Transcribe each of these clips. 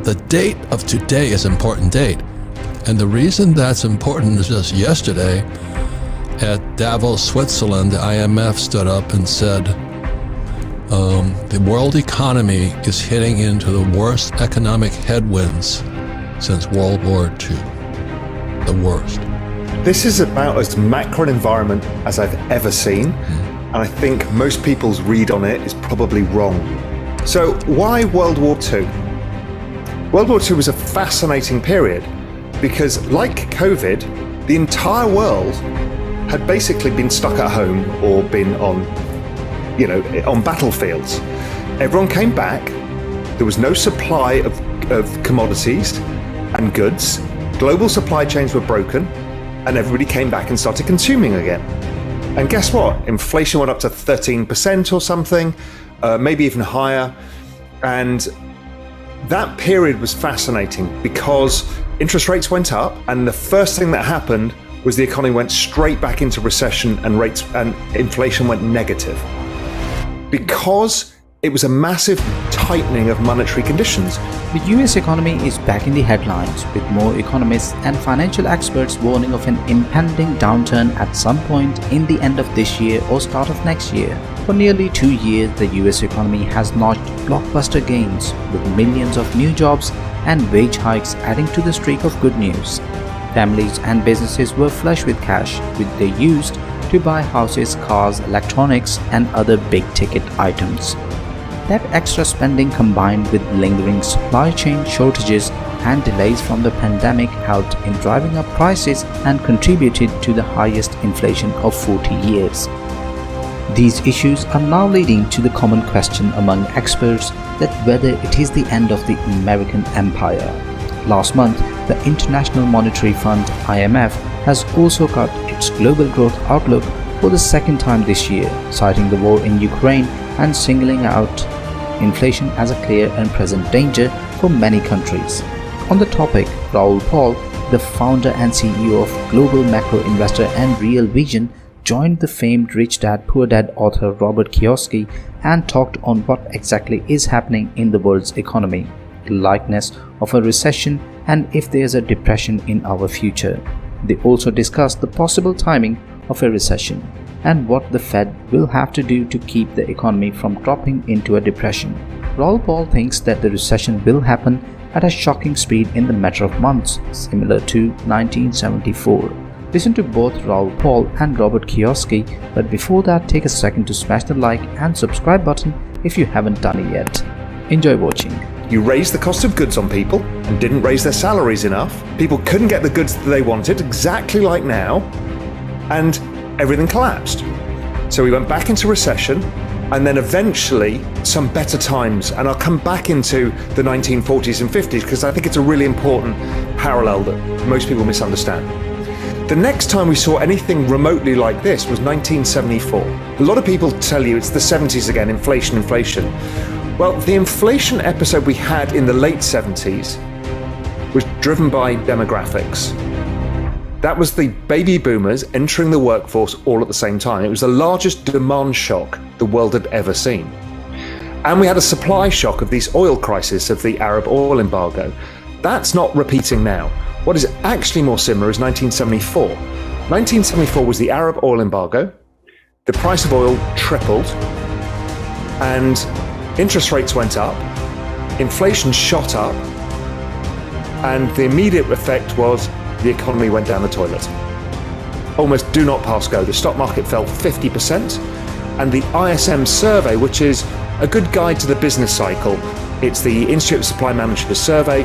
the date of today is an important date. And the reason that's important is just yesterday at Davos, Switzerland, the IMF stood up and said, the world economy is hitting into the worst economic headwinds since World War II. The worst. This is about as macro an environment as I've ever seen, and I think most people's read on it is probably wrong. So why World War II? World War II was a fascinating period because, like COVID, the entire world had basically been stuck at home or been on battlefields. Everyone came back. There was no supply of commodities and goods. Global supply chains were broken, and everybody came back and started consuming again. And guess what? Inflation went up to 13% or something, maybe even higher. And that period was fascinating because interest rates went up, and the first thing that happened was the economy went straight back into recession and inflation went negative. Because it was a massive tightening of monetary conditions. The US economy is back in the headlines, with more economists and financial experts warning of an impending downturn at some point in the end of this year or start of next year. For nearly 2 years, the US economy has notched blockbuster gains, with millions of new jobs and wage hikes adding to the streak of good news. Families and businesses were flush with cash, which they used to buy houses, cars, electronics, and other big-ticket items. That extra spending, combined with lingering supply chain shortages and delays from the pandemic, helped in driving up prices and contributed to the highest inflation of 40 years. These issues are now leading to the common question among experts that whether it is the end of the American empire. Last month, the International Monetary Fund (IMF) has also cut its global growth outlook for the second time this year, citing the war in Ukraine and singling out inflation as a clear and present danger for many countries. On the topic, Raoul Pal, the founder and CEO of global macro investor and Real Vision, joined the famed Rich Dad Poor Dad author Robert Kiyosaki and talked on what exactly is happening in the world's economy, the likeness of a recession, and if there's a depression in our future. They also discussed the possible timing of a recession and what the Fed will have to do to keep the economy from dropping into a depression. Raoul Pal thinks that the recession will happen at a shocking speed in the matter of months, similar to 1974. Listen to both Raoul Pal and Robert Kiyosaki, but before that, take a second to smash the like and subscribe button if you haven't done it yet. Enjoy watching. You raised the cost of goods on people and didn't raise their salaries enough. People couldn't get the goods that they wanted, exactly like now, and everything collapsed. So we went back into recession, and then eventually some better times. And I'll come back into the 1940s and 50s because I think it's a really important parallel that most people misunderstand. The next time we saw anything remotely like this was 1974. A lot of people tell you it's the 70s again, inflation. Well, the inflation episode we had in the late 70s was driven by demographics. That was the baby boomers entering the workforce all at the same time. It was the largest demand shock the world had ever seen. And we had a supply shock of these oil crisis, of the Arab oil embargo. That's not repeating now. What is actually more similar is 1974. 1974 was the Arab oil embargo. The price of oil tripled and interest rates went up. Inflation shot up. And the immediate effect was the economy went down the toilet. Almost do not pass go. The stock market fell 50%. And the ISM survey, which is a good guide to the business cycle, it's the Institute of Supply Managers survey.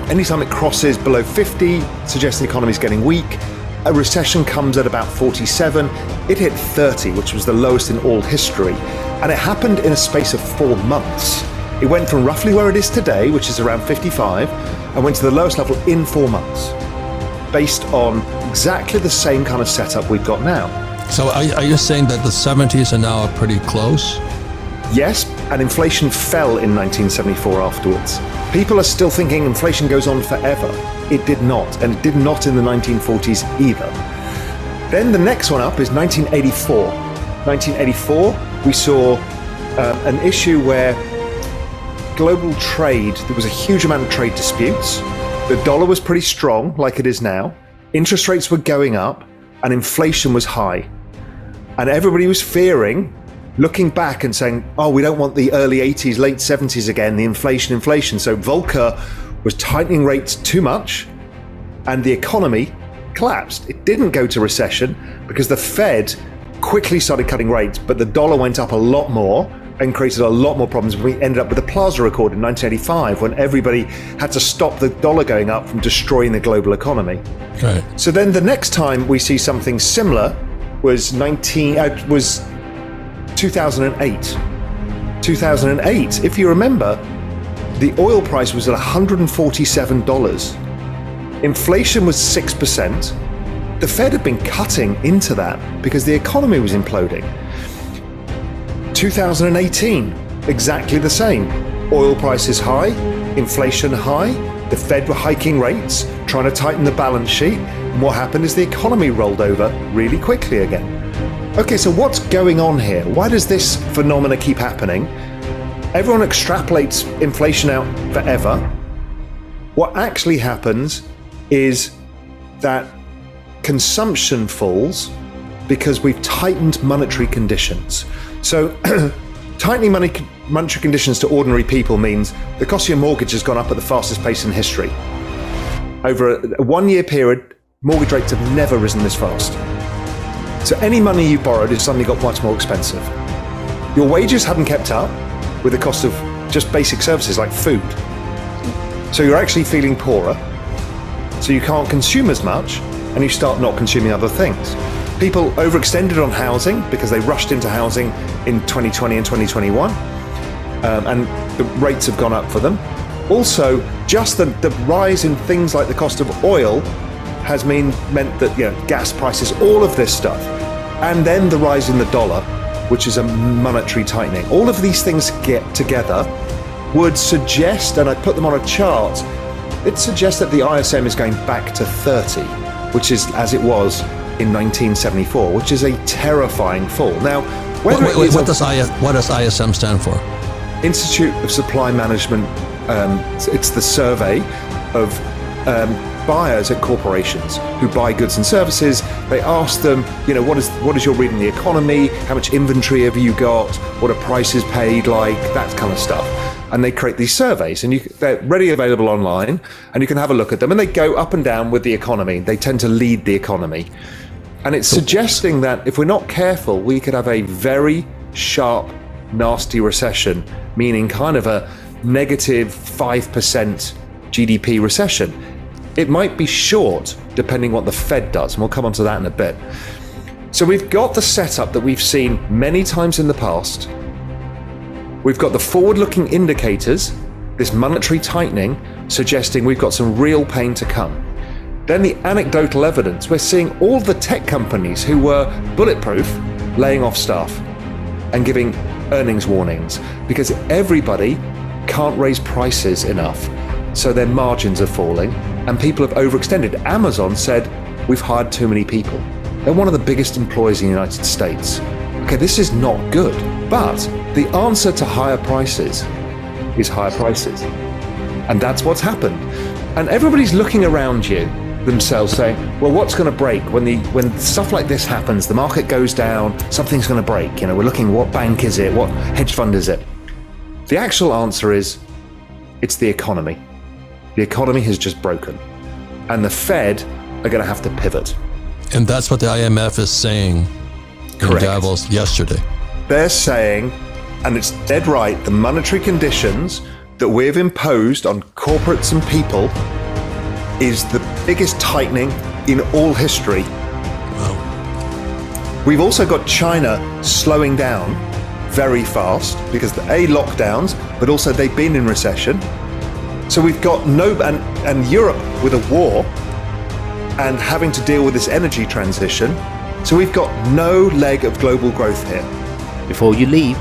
Anytime it crosses below 50, suggests the economy is getting weak. A recession comes at about 47. It hit 30, which was the lowest in all history. And it happened in a space of 4 months. It went from roughly where it is today, which is around 55, and went to the lowest level in 4 months, based on exactly the same kind of setup we've got now. So are you saying that the 70s are now pretty close? Yes, and inflation fell in 1974 afterwards. People are still thinking inflation goes on forever. It did not, and it did not in the 1940s either. Then the next one up is 1984. 1984, we saw an issue where global trade, there was a huge amount of trade disputes. The dollar was pretty strong, like it is now. Interest rates were going up, and inflation was high. And everybody was fearing, looking back and saying, oh, we don't want the early 80s, late 70s again, the inflation. So Volcker was tightening rates too much, and the economy collapsed. It didn't go to recession because the Fed quickly started cutting rates, but the dollar went up a lot more and created a lot more problems. We ended up with the Plaza Accord in 1985 when everybody had to stop the dollar going up from destroying the global economy. Right. So then the next time we see something similar was 2008. 2008, if you remember, the oil price was at $147. Inflation was 6%. The Fed had been cutting into that because the economy was imploding. 2018, exactly the same. Oil prices high, inflation high, the Fed were hiking rates, trying to tighten the balance sheet, and what happened is the economy rolled over really quickly again. Okay, so what's going on here? Why does this phenomena keep happening? Everyone extrapolates inflation out forever. What actually happens is that consumption falls because we've tightened monetary conditions. So tightening monetary conditions to ordinary people means the cost of your mortgage has gone up at the fastest pace in history. Over a 1 year period, mortgage rates have never risen this fast. So any money you borrowed has suddenly got much more expensive. Your wages haven't kept up with the cost of just basic services like food. So you're actually feeling poorer. So you can't consume as much, and you start not consuming other things. People overextended on housing because they rushed into housing in 2020 and 2021, and the rates have gone up for them. Also, just the rise in things like the cost of oil has meant that gas prices, all of this stuff, and then the rise in the dollar, which is a monetary tightening. All of these things get together would suggest, and I put them on a chart, it suggests that the ISM is going back to 30, which is as it was in 1974, which is a terrifying fall. Now, what does ISM stand for? Institute of Supply Management. It's the survey of buyers at corporations who buy goods and services. They ask them, what is your read in the economy? How much inventory have you got? What are prices paid like? That kind of stuff. And they create these surveys, and they're readily available online, and you can have a look at them. And they go up and down with the economy. They tend to lead the economy. And it's suggesting that if we're not careful, we could have a very sharp, nasty recession, meaning kind of a negative 5% GDP recession. It might be short, depending what the Fed does, and we'll come on to that in a bit. So we've got the setup that we've seen many times in the past. We've got the forward-looking indicators, this monetary tightening, suggesting we've got some real pain to come. Then the anecdotal evidence, we're seeing all the tech companies who were bulletproof laying off staff and giving earnings warnings because everybody can't raise prices enough, so their margins are falling and people have overextended. Amazon said, we've hired too many people. They're one of the biggest employers in the United States. Okay, this is not good, but the answer to higher prices is higher prices. And that's what's happened. And everybody's looking around you themselves saying, well, what's going to break? When stuff like this happens, the market goes down, something's going to break. We're looking, what bank is it? What hedge fund is it? The actual answer is, it's the economy. The economy has just broken. And the Fed are going to have to pivot. And that's what the IMF is saying. Correct. In Davos yesterday. They're saying, and it's dead right, the monetary conditions that we've imposed on corporates and people is the biggest tightening in all history. Wow. We've also got China slowing down very fast because the lockdowns, but also they've been in recession. So we've got and Europe with a war and having to deal with this energy transition. So we've got no leg of global growth here. Before you leave,